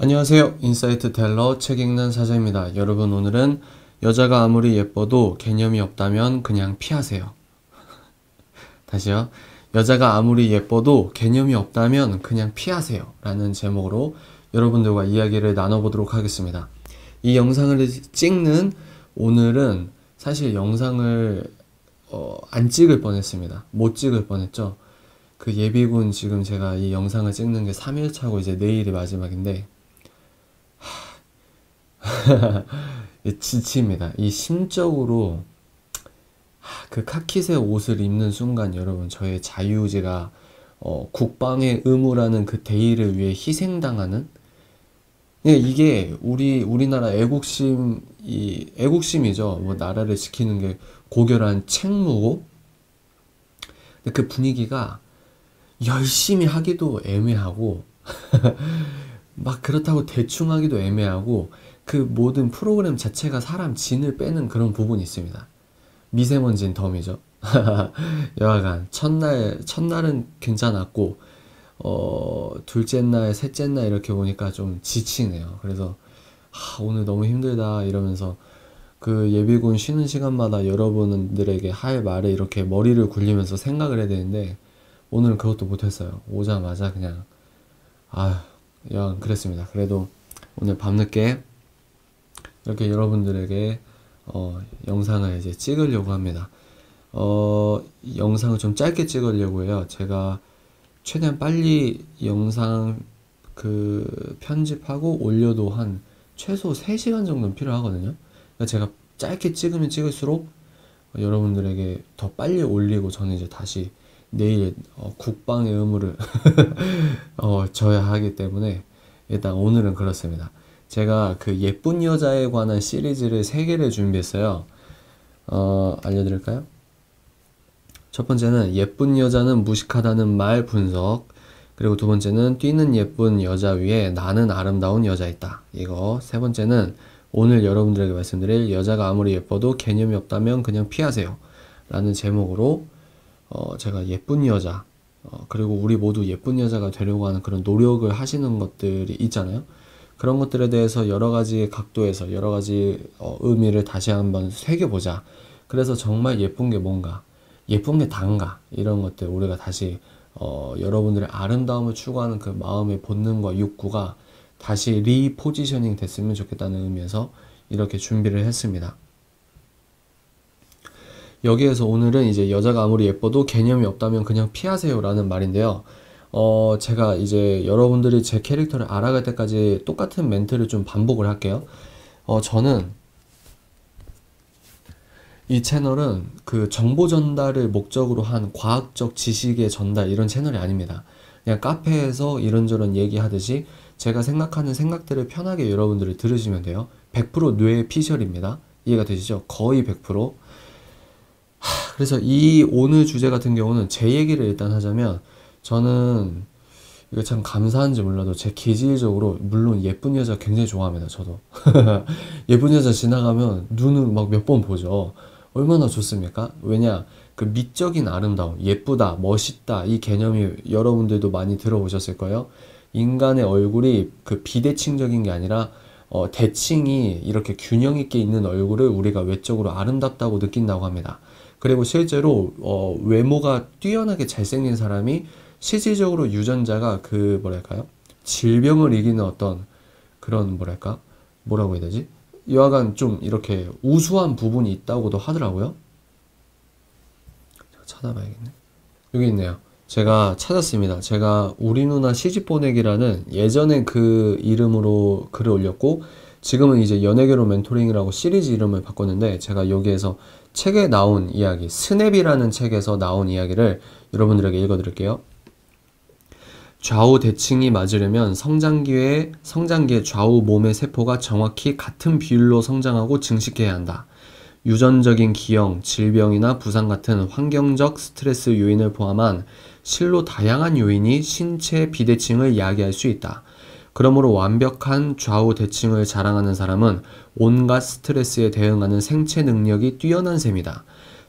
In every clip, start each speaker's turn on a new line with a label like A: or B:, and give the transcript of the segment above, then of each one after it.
A: 안녕하세요. 인사이트 텔러 책 읽는 사자입니다. 여러분, 오늘은 여자가 아무리 예뻐도 개념이 없다면 그냥 피하세요. 다시요. 여자가 아무리 예뻐도 개념이 없다면 그냥 피하세요. 라는 제목으로 여러분들과 이야기를 나눠보도록 하겠습니다. 이 영상을 찍는 오늘은 사실 영상을 안 찍을 뻔했습니다. 못 찍을 뻔했죠. 그 예비군 지금 제가 이 영상을 찍는 게 3일 차고 이제 내일이 마지막인데 지칩니다. 이 심적으로 그 카키색 옷을 입는 순간 여러분 저의 자유의지가 국방의 의무라는 그 대의를 위해 희생당하는 이게 우리나라 애국심이죠. 뭐 나라를 지키는 게 고결한 책무고 근데 그 분위기가 열심히 하기도 애매하고 막 그렇다고 대충 하기도 애매하고 그 모든 프로그램 자체가 사람 진을 빼는 그런 부분이 있습니다. 미세먼지는 덤이죠. 여하간 첫날은 괜찮았고 둘째 날, 셋째 날 이렇게 보니까 좀 지치네요. 그래서 오늘 너무 힘들다 이러면서 그 예비군 쉬는 시간마다 여러분들에게 할 말에 이렇게 머리를 굴리면서 생각을 해야 되는데 오늘은 그것도 못했어요. 오자마자 그냥 그랬습니다. 그래도 오늘 밤늦게 이렇게 여러분들에게 영상을 이제 찍으려고 합니다. 영상을 좀 짧게 찍으려고 해요. 제가 최대한 빨리 영상 편집하고 올려도 한 최소 3시간 정도는 필요하거든요. 그러니까 제가 짧게 찍으면 찍을수록 여러분들에게 더 빨리 올리고 저는 이제 다시 내일 국방의 의무를 져야 하기 때문에 일단 오늘은 그렇습니다. 제가 그 예쁜 여자에 관한 시리즈를 3개를 준비했어요. 알려드릴까요? 첫 번째는 예쁜 여자는 무식하다는 말 분석, 그리고 두 번째는 뛰는 예쁜 여자 위에 나는 아름다운 여자 있다. 이거. 세 번째는 오늘 여러분들에게 말씀드릴 여자가 아무리 예뻐도 개념이 없다면 그냥 피하세요 라는 제목으로 제가 예쁜 여자 그리고 우리 모두 예쁜 여자가 되려고 하는 그런 노력을 하시는 것들이 있잖아요. 그런 것들에 대해서 여러 가지 각도에서 여러 가지 의미를 다시 한번 새겨보자. 그래서 정말 예쁜 게 뭔가, 예쁜 게 단가, 이런 것들 우리가 다시 여러분들의 아름다움을 추구하는 그 마음의 본능과 욕구가 다시 리포지셔닝 됐으면 좋겠다는 의미에서 이렇게 준비를 했습니다. 여기에서 오늘은 이제 여자가 아무리 예뻐도 개념이 없다면 그냥 피하세요 라는 말인데요. 제가 이제 여러분들이 제 캐릭터를 알아갈 때까지 똑같은 멘트를 좀 반복을 할게요. 저는 이 채널은 그 정보 전달을 목적으로 한 과학적 지식의 전달 이런 채널이 아닙니다. 그냥 카페에서 이런저런 얘기하듯이 제가 생각하는 생각들을 편하게 여러분들이 들으시면 돼요. 100% 뇌 피셜입니다. 이해가 되시죠? 거의 100%. 그래서 이 오늘 주제 같은 경우는 제 얘기를 일단 하자면 저는 이거 참 감사한지 몰라도 제 기질적으로 물론 예쁜 여자 굉장히 좋아합니다. 저도 예쁜 여자 지나가면 눈을 막 몇 번 보죠. 얼마나 좋습니까? 왜냐 그 미적인 아름다움, 예쁘다, 멋있다 이 개념이 여러분들도 많이 들어보셨을 거예요. 인간의 얼굴이 그 비대칭적인 게 아니라 대칭이 이렇게 균형 있게 있는 얼굴을 우리가 외적으로 아름답다고 느낀다고 합니다. 그리고 실제로 외모가 뛰어나게 잘생긴 사람이 실질적으로 유전자가 그 뭐랄까요? 질병을 이기는 어떤 그런 뭐라고 해야 되지? 여하간 좀 이렇게 우수한 부분이 있다고도 하더라고요. 찾아봐야겠네. 여기 있네요. 제가 찾았습니다. 제가 우리 누나 시집 보내기라는 예전에 그 이름으로 글을 올렸고 지금은 이제 연예계로 멘토링이라고 시리즈 이름을 바꿨는데 제가 여기에서 책에 나온 이야기, 스냅이라는 책에서 나온 이야기를 여러분들에게 읽어드릴게요. 좌우 대칭이 맞으려면 성장기의 좌우 몸의 세포가 정확히 같은 비율로 성장하고 증식해야 한다. 유전적인 기형, 질병이나 부상 같은 환경적 스트레스 요인을 포함한 실로 다양한 요인이 신체 비대칭을 야기할 수 있다. 그러므로 완벽한 좌우 대칭을 자랑하는 사람은 온갖 스트레스에 대응하는 생체 능력이 뛰어난 셈이다.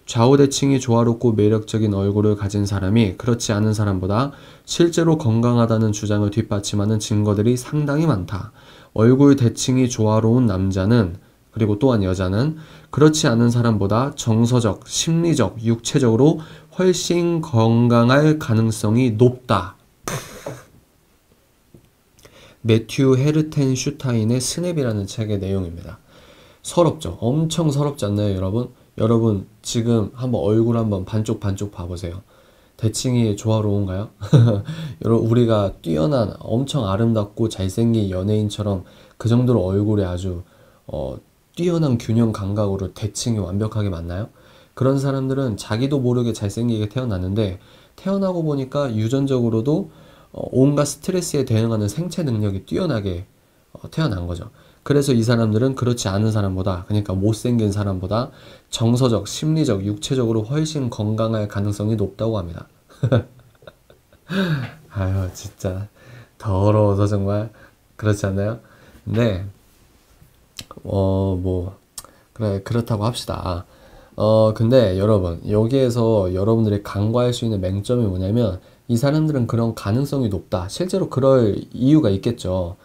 A: 좌우대칭이 조화롭고 매력적인 얼굴을 가진 사람이 그렇지 않은 사람보다 실제로 건강하다는 주장을 뒷받침하는 증거들이 상당히 많다. 얼굴 대칭이 조화로운 남자는, 그리고 또한 여자는 그렇지 않은 사람보다 정서적, 심리적, 육체적으로 훨씬 건강할 가능성이 높다. 매튜 헤르텐슈타인의 스냅이라는 책의 내용입니다. 서럽죠? 엄청 서럽지 않나요, 여러분? 여러분 지금 한번 얼굴 한번 반쪽 봐보세요. 대칭이 조화로운가요? 여러분, 우리가 뛰어난 엄청 아름답고 잘생긴 연예인처럼 그 정도로 얼굴에 아주 뛰어난 균형 감각으로 대칭이 완벽하게 맞나요? 그런 사람들은 자기도 모르게 잘생기게 태어났는데 태어나고 보니까 유전적으로도 온갖 스트레스에 대응하는 생체 능력이 뛰어나게 태어난 거죠. 그래서 이 사람들은 그렇지 않은 사람보다, 그러니까 못생긴 사람보다 정서적, 심리적, 육체적으로 훨씬 건강할 가능성이 높다고 합니다. 아유, 진짜 더러워서 정말 그렇지 않나요? 근데 그래, 그렇다고 합시다. 근데 여러분, 여기에서 여러분들이 간과할 수 있는 맹점이 뭐냐면 이 사람들은 그런 가능성이 높다. 실제로 그럴 이유가 있겠죠.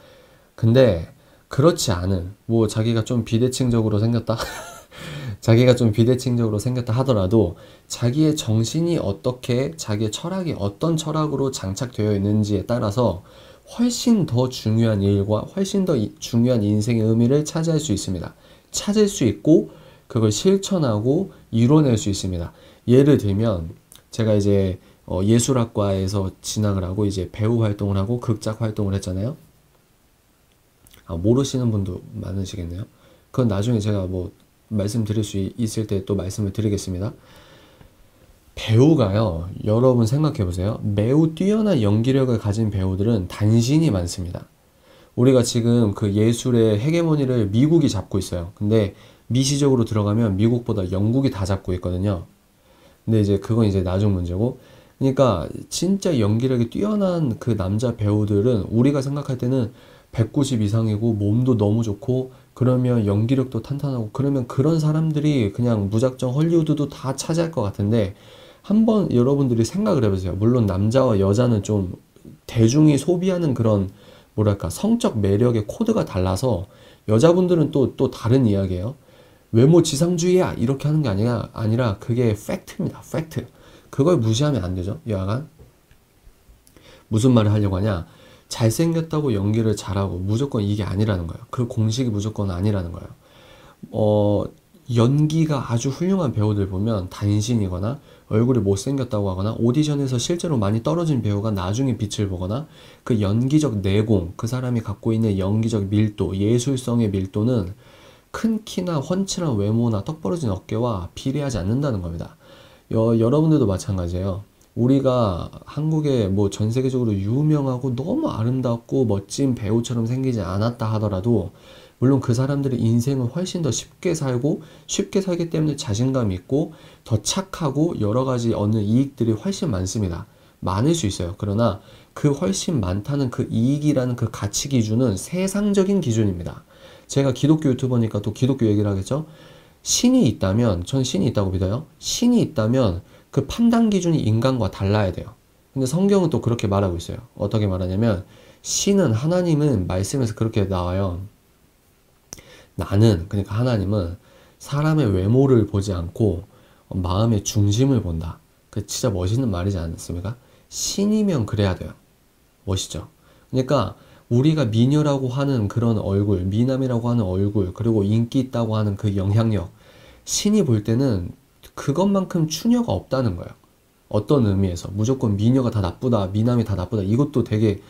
A: 근데 그렇지 않은, 자기가 좀 비대칭적으로 생겼다? 자기가 좀 비대칭적으로 생겼다 하더라도 자기의 정신이 어떻게, 자기의 철학이 어떤 철학으로 장착되어 있는지에 따라서 훨씬 더 중요한 일과 훨씬 더 중요한 인생의 의미를 차지할 수 있습니다. 찾을 수 있고 그걸 실천하고 이뤄낼 수 있습니다. 예를 들면 제가 이제 예술학과에서 진학을 하고 이제 배우 활동을 하고 극작 활동을 했잖아요. 모르시는 분도 많으시겠네요. 그건 나중에 제가 말씀드릴 수 있을 때 또 말씀을 드리겠습니다. 배우가요, 여러분 생각해보세요. 매우 뛰어난 연기력을 가진 배우들은 단신이 많습니다. 우리가 지금 그 예술의 헤게모니를 미국이 잡고 있어요. 근데 미시적으로 들어가면 미국보다 영국이 다 잡고 있거든요. 근데 이제 그건 이제 나중 문제고, 그러니까 진짜 연기력이 뛰어난 그 남자 배우들은 우리가 생각할 때는 190 이상이고 몸도 너무 좋고 그러면 연기력도 탄탄하고 그러면 그런 사람들이 그냥 무작정 헐리우드도 다 차지할 것 같은데, 한번 여러분들이 생각을 해보세요. 물론 남자와 여자는 좀 대중이 소비하는 그런 뭐랄까 성적 매력의 코드가 달라서 여자분들은 또 다른 이야기예요. 외모 지상주의야 이렇게 하는 게 아니라 그게 팩트입니다. 팩트. 그걸 무시하면 안 되죠. 여하간 무슨 말을 하려고 하냐, 잘생겼다고 연기를 잘하고 무조건 이게 아니라는 거예요. 그 공식이 무조건 아니라는 거예요. 연기가 아주 훌륭한 배우들 보면 단신이거나 얼굴이 못생겼다고 하거나 오디션에서 실제로 많이 떨어진 배우가 나중에 빛을 보거나 그 연기적 내공, 그 사람이 갖고 있는 연기적 밀도, 예술성의 밀도는 큰 키나 훤칠한 외모나 떡 벌어진 어깨와 비례하지 않는다는 겁니다. 여러분들도 마찬가지예요. 우리가 한국에 전 세계적으로 유명하고 너무 아름답고 멋진 배우처럼 생기지 않았다 하더라도 물론 그 사람들의 인생은 훨씬 더 쉽게 살고 쉽게 살기 때문에 자신감이 있고 더 착하고 여러 가지 얻는 이익들이 훨씬 많습니다. 많을 수 있어요. 그러나 그 훨씬 많다는 그 이익이라는 그 가치 기준은 세상적인 기준입니다. 제가 기독교 유튜버니까 또 기독교 얘기를 하겠죠. 신이 있다면, 전 신이 있다고 믿어요. 신이 있다면 그 판단 기준이 인간과 달라야 돼요. 근데 성경은 또 그렇게 말하고 있어요. 어떻게 말하냐면 신은, 하나님은 말씀에서 그렇게 나와요. 그러니까 하나님은 사람의 외모를 보지 않고 마음의 중심을 본다. 그 진짜 멋있는 말이지 않습니까? 신이면 그래야 돼요. 멋있죠? 그러니까 우리가 미녀라고 하는 그런 얼굴, 미남이라고 하는 얼굴, 그리고 인기 있다고 하는 그 영향력, 신이 볼 때는 그것만큼 추녀가 없다는 거예요. 어떤 의미에서 무조건 미녀가 다 나쁘다, 미남이 다 나쁘다, 이것도 되게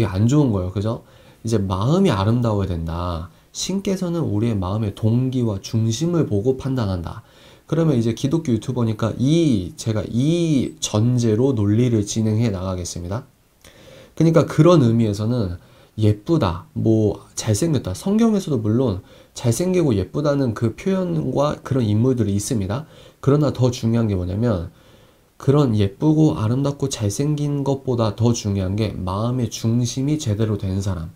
A: 안 좋은 거예요. 그죠? 이제 마음이 아름다워야 된다. 신께서는 우리의 마음의 동기와 중심을 보고 판단한다. 그러면 이제 기독교 유튜버니까 제가 이 전제로 논리를 진행해 나가겠습니다. 그러니까 그런 의미에서는 예쁘다, 잘생겼다. 성경에서도 물론 잘생기고 예쁘다는 그 표현과 그런 인물들이 있습니다. 그러나 더 중요한 게 뭐냐면 그런 예쁘고 아름답고 잘생긴 것보다 더 중요한 게 마음의 중심이 제대로 된 사람.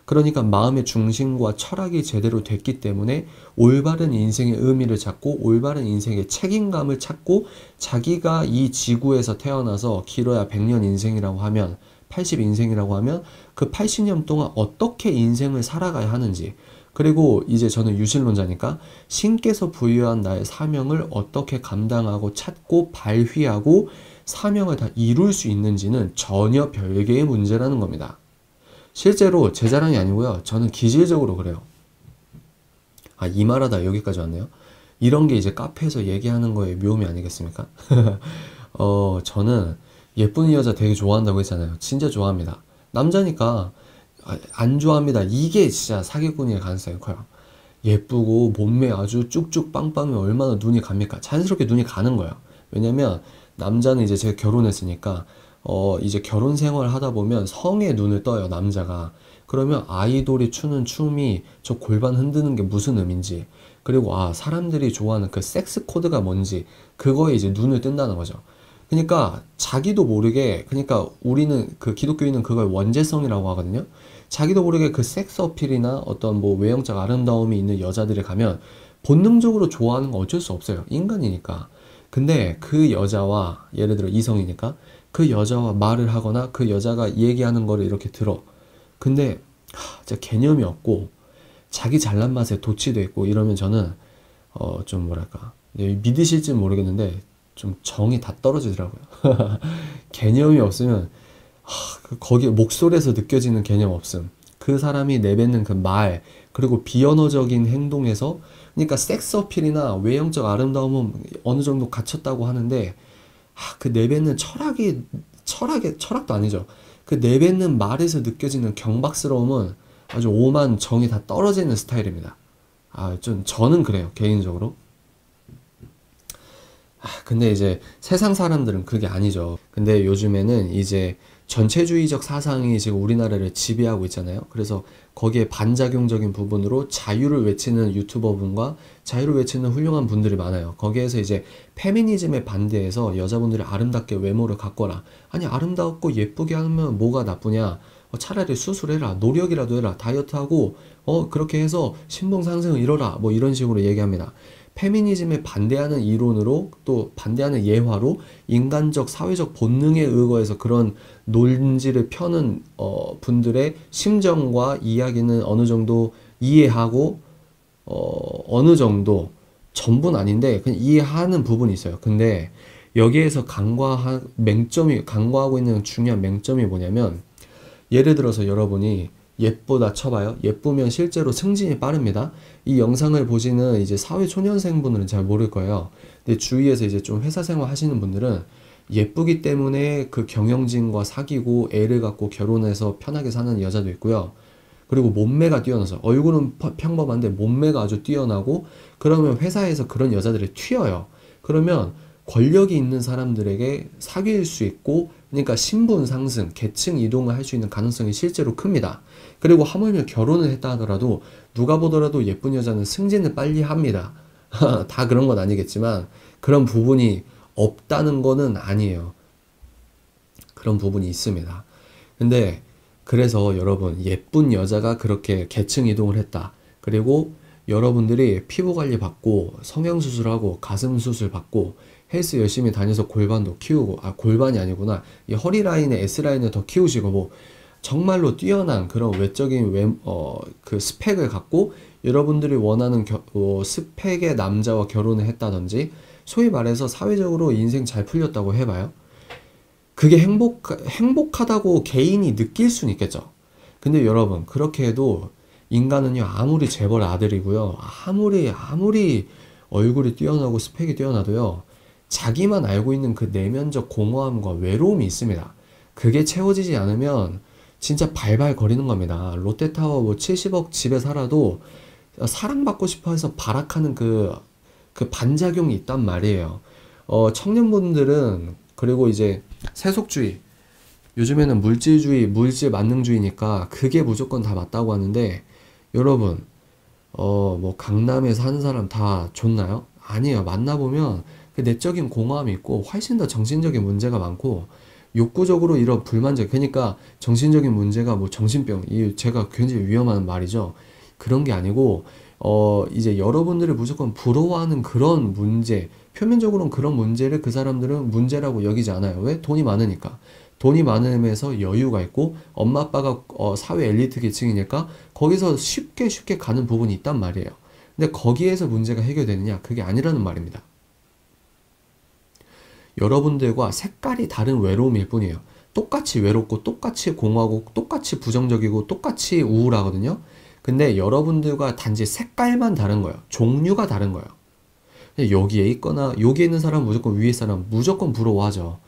A: 그러니까 마음의 중심과 철학이 제대로 됐기 때문에 올바른 인생의 의미를 찾고 올바른 인생의 책임감을 찾고 자기가 이 지구에서 태어나서 길어야 100년 인생이라고 하면 80인생이라고 하면 그 80년 동안 어떻게 인생을 살아가야 하는지 그리고 이제 저는 유신론자니까 신께서 부여한 나의 사명을 어떻게 감당하고 찾고 발휘하고 사명을 다 이룰 수 있는지는 전혀 별개의 문제라는 겁니다. 실제로 제 자랑이 아니고요. 저는 기질적으로 그래요. 아, 이 말하다 여기까지 왔네요. 이런 게 이제 카페에서 얘기하는 거의 묘미 아니겠습니까? 저는 예쁜 여자 되게 좋아한다고 했잖아요. 진짜 좋아합니다. 남자니까 안 좋아합니다. 이게 진짜 사기꾼일 가능성이 커요. 예쁘고 몸매 아주 쭉쭉 빵빵하면 얼마나 눈이 갑니까? 자연스럽게 눈이 가는 거예요. 왜냐면 남자는 이제 제가 결혼했으니까 이제 결혼 생활을 하다 보면 성에 눈을 떠요, 남자가. 그러면 아이돌이 추는 춤이 저 골반 흔드는 게 무슨 의미인지, 그리고 사람들이 좋아하는 그 섹스 코드가 뭔지, 그거에 이제 눈을 뜬다는 거죠. 그러니까 자기도 모르게, 그러니까 우리는 그 기독교인은 그걸 원죄성이라고 하거든요. 자기도 모르게 그 섹스 어필이나 어떤 뭐 외형적 아름다움이 있는 여자들에 가면 본능적으로 좋아하는 건 어쩔 수 없어요. 인간이니까. 근데 그 여자와, 예를 들어 이성이니까 그 여자와 말을 하거나 그 여자가 얘기하는 거를 이렇게 들어. 근데 진짜 개념이 없고 자기 잘난 맛에 도취돼 있고 이러면 저는 좀 뭐랄까, 믿으실지 모르겠는데 좀 정이 다 떨어지더라고요. 개념이 없으면 거기 목소리에서 느껴지는 개념 없음. 그 사람이 내뱉는 그 말, 그리고 비언어적인 행동에서, 그러니까 섹스 어필이나 외형적 아름다움은 어느 정도 갖췄다고 하는데 그 내뱉는 철학도 아니죠. 그 내뱉는 말에서 느껴지는 경박스러움은 아주 오만 정이 다 떨어지는 스타일입니다. 저는 그래요, 개인적으로. 근데 이제 세상 사람들은 그게 아니죠. 근데 요즘에는 이제 전체주의적 사상이 지금 우리나라를 지배하고 있잖아요. 그래서 거기에 반작용적인 부분으로 자유를 외치는 유튜버분과 자유를 외치는 훌륭한 분들이 많아요. 거기에서 이제 페미니즘에 반대해서 여자분들이 아름답게 외모를 갖거라. 아니, 아름답고 예쁘게 하면 뭐가 나쁘냐. 차라리 수술해라. 노력이라도 해라. 다이어트하고 그렇게 해서 신분 상승을 이뤄라. 뭐 이런 식으로 얘기합니다. 페미니즘에 반대하는 이론으로, 또 반대하는 예화로 인간적 사회적 본능에 의거해서 그런 논지를 펴는 분들의 심정과 이야기는 어느 정도 이해하고 어느 정도, 전부는 아닌데 그냥 이해하는 부분이 있어요. 근데 여기에서 간과하고 있는 중요한 맹점이 뭐냐면, 예를 들어서 여러분이 예쁘다 쳐봐요. 예쁘면 실제로 승진이 빠릅니다. 이 영상을 보시는 이제 사회초년생분들은 잘 모를 거예요. 근데 주위에서 이제 좀 회사 생활 하시는 분들은 예쁘기 때문에 그 경영진과 사귀고 애를 갖고 결혼해서 편하게 사는 여자도 있고요. 그리고 몸매가 뛰어나서, 얼굴은 평범한데 몸매가 아주 뛰어나고, 그러면 회사에서 그런 여자들이 튀어요. 그러면 권력이 있는 사람들에게 사귈 수 있고, 그러니까 신분 상승, 계층 이동을 할 수 있는 가능성이 실제로 큽니다. 그리고 하물며 결혼을 했다 하더라도 누가 보더라도 예쁜 여자는 승진을 빨리 합니다. 다 그런 건 아니겠지만 그런 부분이 없다는 거는 아니에요. 그런 부분이 있습니다. 근데 그래서 여러분, 예쁜 여자가 그렇게 계층 이동을 했다. 그리고 여러분들이 피부 관리 받고 성형수술하고 가슴 수술 받고 헬스 열심히 다녀서 골반도 키우고, 골반이 아니구나, 이 허리 라인에 S라인을 더 키우시고, 뭐 정말로 뛰어난 그런 외적인 그 스펙을 갖고 여러분들이 원하는 스펙의 남자와 결혼을 했다든지, 소위 말해서 사회적으로 인생 잘 풀렸다고 해봐요. 그게 행복하다고 개인이 느낄 수는 있겠죠. 근데 여러분, 그렇게 해도 인간은요, 아무리 재벌 아들이고요, 아무리 얼굴이 뛰어나고 스펙이 뛰어나도요, 자기만 알고 있는 그 내면적 공허함과 외로움이 있습니다. 그게 채워지지 않으면 진짜 발발 거리는 겁니다. 롯데타워 뭐 70억 집에 살아도 사랑받고 싶어 해서 발악하는 그 반작용이 있단 말이에요. 청년분들은, 그리고 이제 세속주의, 요즘에는 물질주의, 물질 만능주의니까 그게 무조건 다 맞다고 하는데, 여러분, 뭐 강남에 사는 사람 다 좋나요? 아니에요. 만나보면 그 내적인 공허함이 있고 훨씬 더 정신적인 문제가 많고, 욕구적으로 이런 불만족, 그러니까 정신적인 문제가 뭐 정신병, 이 제가 굉장히 위험한 말이죠. 그런 게 아니고, 이제 여러분들을 무조건 부러워하는 그런 문제, 표면적으로는 그런 문제를 그 사람들은 문제라고 여기지 않아요. 왜? 돈이 많으니까. 돈이 많으면서 여유가 있고, 엄마 아빠가 사회 엘리트 계층이니까 거기서 쉽게 쉽게 가는 부분이 있단 말이에요. 근데 거기에서 문제가 해결되느냐? 그게 아니라는 말입니다. 여러분들과 색깔이 다른 외로움일 뿐이에요. 똑같이 외롭고 똑같이 공허하고 똑같이 부정적이고 똑같이 우울하거든요. 근데 여러분들과 단지 색깔만 다른 거예요. 종류가 다른 거예요. 여기에 있거나 여기에 있는 사람 무조건 위에 사람 무조건 부러워하죠.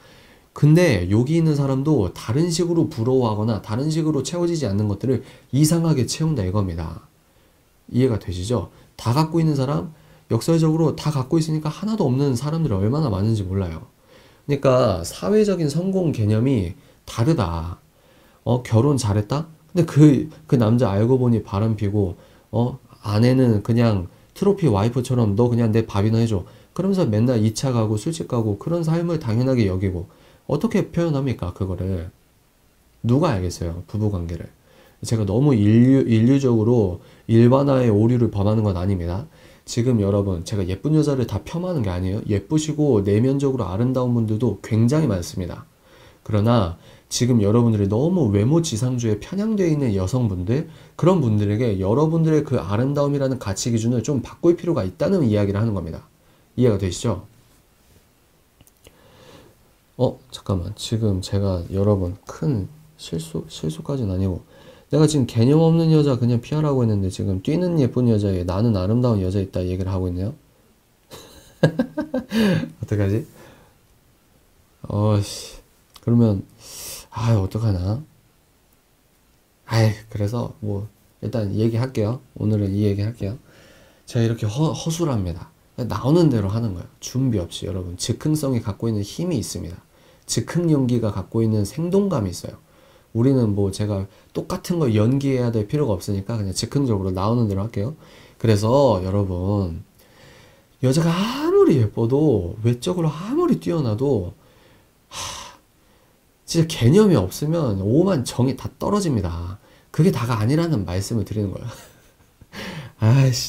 A: 근데 여기 있는 사람도 다른 식으로 부러워하거나 다른 식으로 채워지지 않는 것들을 이상하게 채운다 이겁니다. 이해가 되시죠? 다 갖고 있는 사람, 역설적으로 다 갖고 있으니까 하나도 없는 사람들이 얼마나 많은지 몰라요. 그러니까 사회적인 성공 개념이 다르다. 결혼 잘했다? 근데 그 남자 알고 보니 바람피고, 아내는 그냥 트로피 와이프처럼 너 그냥 내 밥이나 해줘. 그러면서 맨날 2차 가고 술집 가고 그런 삶을 당연하게 여기고, 어떻게 표현합니까, 그거를? 누가 알겠어요, 부부관계를. 제가 너무 인류적으로 일반화의 오류를 범하는 건 아닙니다. 지금 여러분, 제가 예쁜 여자를 다 폄하하는 게 아니에요. 예쁘시고 내면적으로 아름다운 분들도 굉장히 많습니다. 그러나 지금 여러분들이 너무 외모 지상주의에 편향되어 있는 여성분들, 그런 분들에게 여러분들의 그 아름다움이라는 가치 기준을 좀 바꿀 필요가 있다는 이야기를 하는 겁니다. 이해가 되시죠? 잠깐만. 지금 제가 여러분 큰 실수까지는 아니고, 내가 지금 개념 없는 여자 그냥 피하라고 했는데 지금 뛰는 예쁜 여자에 나는 아름다운 여자 있다 얘기를 하고 있네요. 어떡하지? 그러면 어떡하나? 그래서 뭐 일단 얘기할게요. 오늘은 이 얘기 할게요. 제가 이렇게 허술합니다. 나오는 대로 하는 거예요. 준비 없이. 여러분, 즉흥성이 갖고 있는 힘이 있습니다. 즉흥 연기가 갖고 있는 생동감이 있어요. 우리는 뭐 제가 똑같은 걸 연기해야 될 필요가 없으니까 그냥 즉흥적으로 나오는 대로 할게요. 그래서 여러분, 여자가 아무리 예뻐도, 외적으로 아무리 뛰어나도 진짜 개념이 없으면 오만 정이 다 떨어집니다. 그게 다가 아니라는 말씀을 드리는 거예요.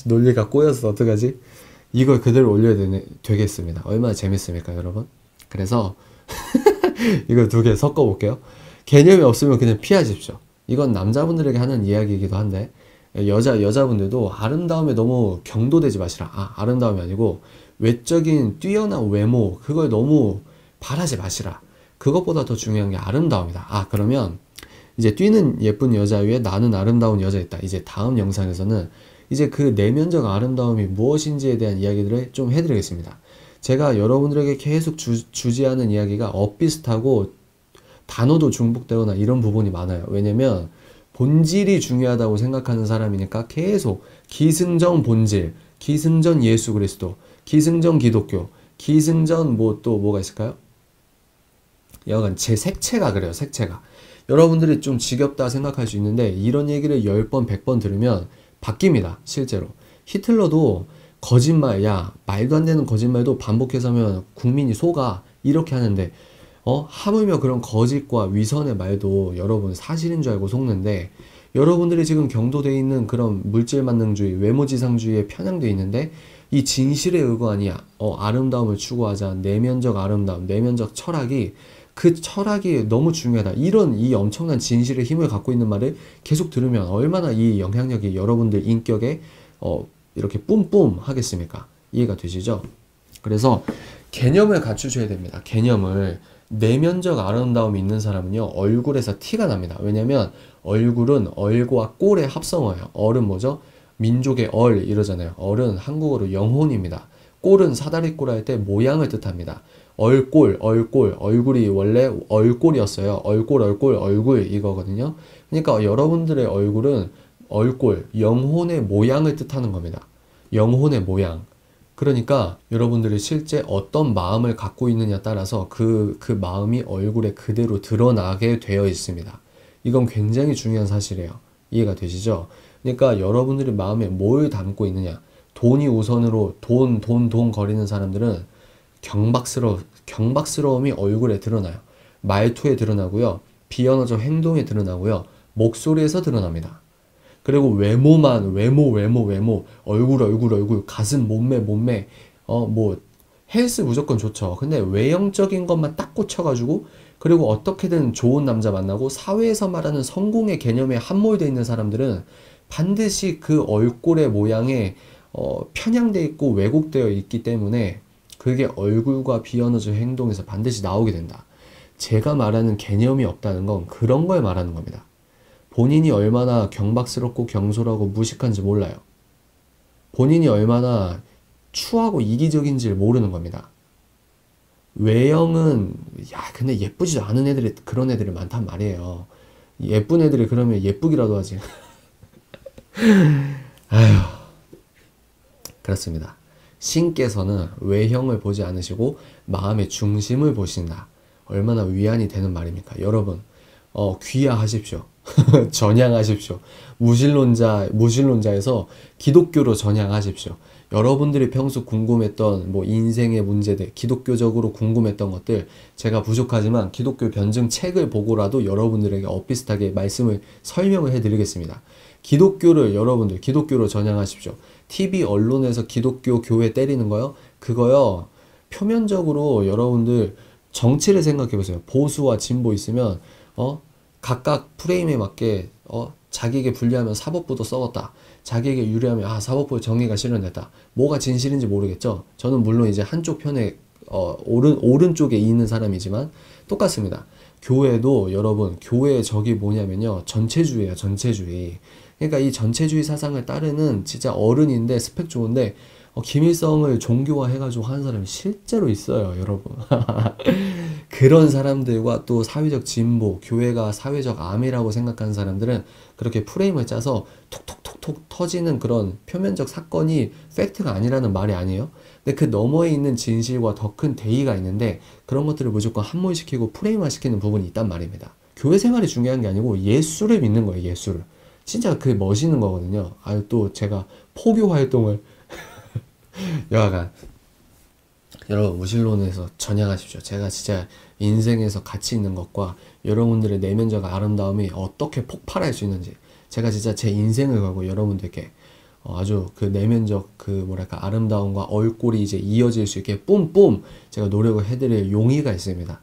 A: 논리가 꼬였어. 어떡하지? 이걸 그대로 올려야 되겠습니다. 얼마나 재밌습니까, 여러분? 그래서 이걸 두 개 섞어 볼게요. 개념이 없으면 그냥 피하십시오. 이건 남자분들에게 하는 이야기이기도 한데, 여자분들도 아름다움에 너무 경도되지 마시라. 아름다움이 아니고 외적인 뛰어난 외모, 그걸 너무 바라지 마시라. 그것보다 더 중요한 게 아름다움이다. 그러면 이제 뛰는 예쁜 여자 위에 나는 아름다운 여자 있다. 이제 다음 영상에서는 이제 그 내면적 아름다움이 무엇인지에 대한 이야기들을 좀 해드리겠습니다. 제가 여러분들에게 계속 주지하는 이야기가 엇비슷하고 단어도 중복되거나 이런 부분이 많아요. 왜냐면 본질이 중요하다고 생각하는 사람이니까 계속 기승전 본질, 기승전 예수 그리스도, 기승전 기독교, 기승전 뭐가 있을까요? 여간 제 색채가 그래요. 색채가. 여러분들이 좀 지겹다 생각할 수 있는데 이런 얘기를 10번, 100번 들으면 바뀝니다. 실제로. 히틀러도 거짓말, 말도 안 되는 거짓말도 반복해서 하면 국민이 속아. 이렇게 하는데 하물며 그런 거짓과 위선의 말도 여러분 사실인 줄 알고 속는데, 여러분들이 지금 경도되어 있는 그런 물질만능주의, 외모지상주의에 편향되어 있는데 이 진실에 의거하니 아름다움을 추구하자, 내면적 아름다움, 내면적 철학이, 그 철학이 너무 중요하다. 이 엄청난 진실의 힘을 갖고 있는 말을 계속 들으면 얼마나 이 영향력이 여러분들 인격에 이렇게 뿜뿜 하겠습니까? 이해가 되시죠? 그래서 개념을 갖추셔야 됩니다. 개념을. 내면적 아름다움이 있는 사람은요, 얼굴에서 티가 납니다. 왜냐면 얼굴은 얼과 꼴의 합성어예요. 얼은 뭐죠? 민족의 얼 이러잖아요. 얼은 한국어로 영혼입니다. 꼴은 사다리꼴 할 때 모양을 뜻합니다. 얼꼴, 얼굴이 원래 얼꼴이었어요. 얼굴 이거거든요. 그러니까 여러분들의 얼굴은 얼꼴, 영혼의 모양을 뜻하는 겁니다. 영혼의 모양. 그러니까 여러분들이 실제 어떤 마음을 갖고 있느냐 따라서 그 마음이 얼굴에 그대로 드러나게 되어 있습니다. 이건 굉장히 중요한 사실이에요. 이해가 되시죠? 그러니까 여러분들이 마음에 뭘 담고 있느냐. 돈이 우선으로 돈 거리는 사람들은 경박스러움이 얼굴에 드러나요. 말투에 드러나고요. 비언어적 행동에 드러나고요. 목소리에서 드러납니다. 그리고 외모만 외모 얼굴 가슴 몸매 뭐 헬스 무조건 좋죠. 근데 외형적인 것만 딱 꽂혀가지고 그리고 어떻게든 좋은 남자 만나고 사회에서 말하는 성공의 개념에 함몰되어 있는 사람들은 반드시 그 얼굴의 모양에 편향되어 있고 왜곡되어 있기 때문에 그게 얼굴과 비언어적 행동에서 반드시 나오게 된다. 제가 말하는 개념이 없다는 건 그런 걸 말하는 겁니다. 본인이 얼마나 경박스럽고 경솔하고 무식한지 몰라요. 본인이 얼마나 추하고 이기적인지를 모르는 겁니다. 외형은 근데 예쁘지도 않은 애들이 그런 애들이 많단 말이에요. 예쁜 애들이 그러면 예쁘기라도 하지. 아휴, 그렇습니다. 신께서는 외형을 보지 않으시고 마음의 중심을 보신다. 얼마나 위안이 되는 말입니까? 여러분, 귀화하십시오. 전향하십시오. 무신론자에서 기독교로 전향하십시오. 여러분들이 평소 궁금했던 뭐 인생의 문제들, 기독교적으로 궁금했던 것들 제가 부족하지만 기독교 변증 책을 보고라도 여러분들에게 비슷하게 말씀을 설명을 해드리겠습니다. 여러분들 기독교로 전향하십시오. TV 언론에서 기독교 교회 때리는 거요? 그거요. 표면적으로 여러분들 정치를 생각해 보세요. 보수와 진보 있으면 각각 프레임에 맞게 자기에게 불리하면 사법부도 썩었다. 자기에게 유리하면 사법부 정의가 실현됐다. 뭐가 진실인지 모르겠죠. 저는 물론 이제 한쪽 편에 오른쪽에 있는 사람이지만 똑같습니다. 교회도 여러분 교회의 적이 뭐냐면요. 전체주의예요. 전체주의. 그러니까 이 전체주의 사상을 따르는 진짜 어른인데 스펙 좋은데 김일성을 종교화해가지고 하는 사람이 실제로 있어요, 여러분. 그런 사람들과 또 사회적 진보, 교회가 사회적 암이라고 생각하는 사람들은 그렇게 프레임을 짜서 톡톡톡톡 터지는 그런 표면적 사건이 팩트가 아니라는 말이 아니에요. 근데 그 너머에 있는 진실과 더 큰 대의가 있는데 그런 것들을 무조건 함몰시키고 프레임화시키는 부분이 있단 말입니다. 교회 생활이 중요한 게 아니고 예수를 믿는 거예요, 예수를. 진짜 그게 멋있는 거거든요. 또 제가 포교 활동을 여하간 여러분 무신론에서 전향하십시오. 제가 진짜 인생에서 가치 있는 것과 여러분들의 내면적 아름다움이 어떻게 폭발할 수 있는지 제가 진짜 제 인생을 걸고 여러분들께 아주 그 내면적 아름다움과 얼굴이 이제 이어질 수 있게 뿜뿜 제가 노력을 해드릴 용의가 있습니다.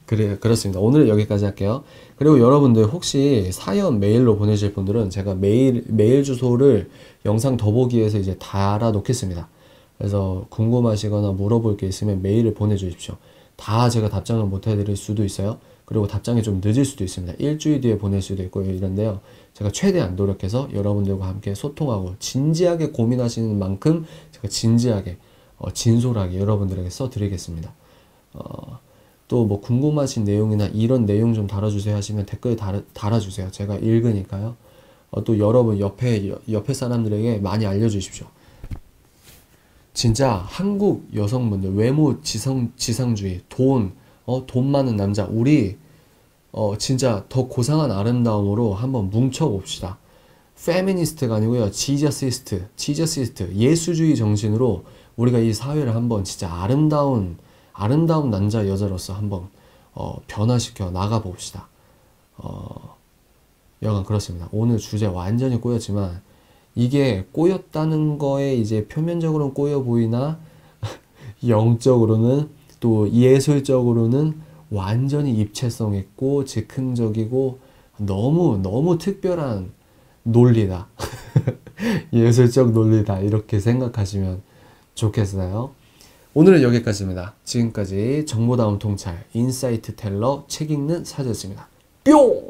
A: 그렇습니다. 오늘은 여기까지 할게요. 그리고 여러분들 혹시 사연 메일로 보내실 분들은 제가 메일 주소를 영상 더보기에서 이제 달아 놓겠습니다. 그래서 궁금하시거나 물어볼 게 있으면 메일을 보내주십시오. 다 제가 답장을 못 해드릴 수도 있어요. 그리고 답장이 좀 늦을 수도 있습니다. 일주일 뒤에 보낼 수도 있고 이런데요. 제가 최대한 노력해서 여러분들과 함께 소통하고 진지하게 고민하시는 만큼 제가 진지하게 진솔하게 여러분들에게 써드리겠습니다. 또 뭐 궁금하신 내용이나 이런 내용 좀 달아주세요 하시면 댓글 달아주세요. 제가 읽으니까요. 또 여러분 옆에 사람들에게 많이 알려주십시오. 진짜 한국 여성분들 외모 지상주의 돈 많은 남자 우리 진짜 더 고상한 아름다움으로 한번 뭉쳐봅시다. 페미니스트가 아니고요. 지저시스트 예수주의 정신으로 우리가 이 사회를 한번 진짜 아름다운 남자 여자로서 한번 변화시켜 나가봅시다. 여간 그렇습니다. 오늘 주제 완전히 꼬였지만 이게 꼬였다는 거에 이제 표면적으로는 꼬여 보이나 영적으로는 또 예술적으로는 완전히 입체성 있고 즉흥적이고 너무 특별한 논리다. 예술적 논리다. 이렇게 생각하시면 좋겠어요. 오늘은 여기까지입니다. 지금까지 정보다운 통찰 인사이트 텔러 책 읽는 사제였습니다. 뿅!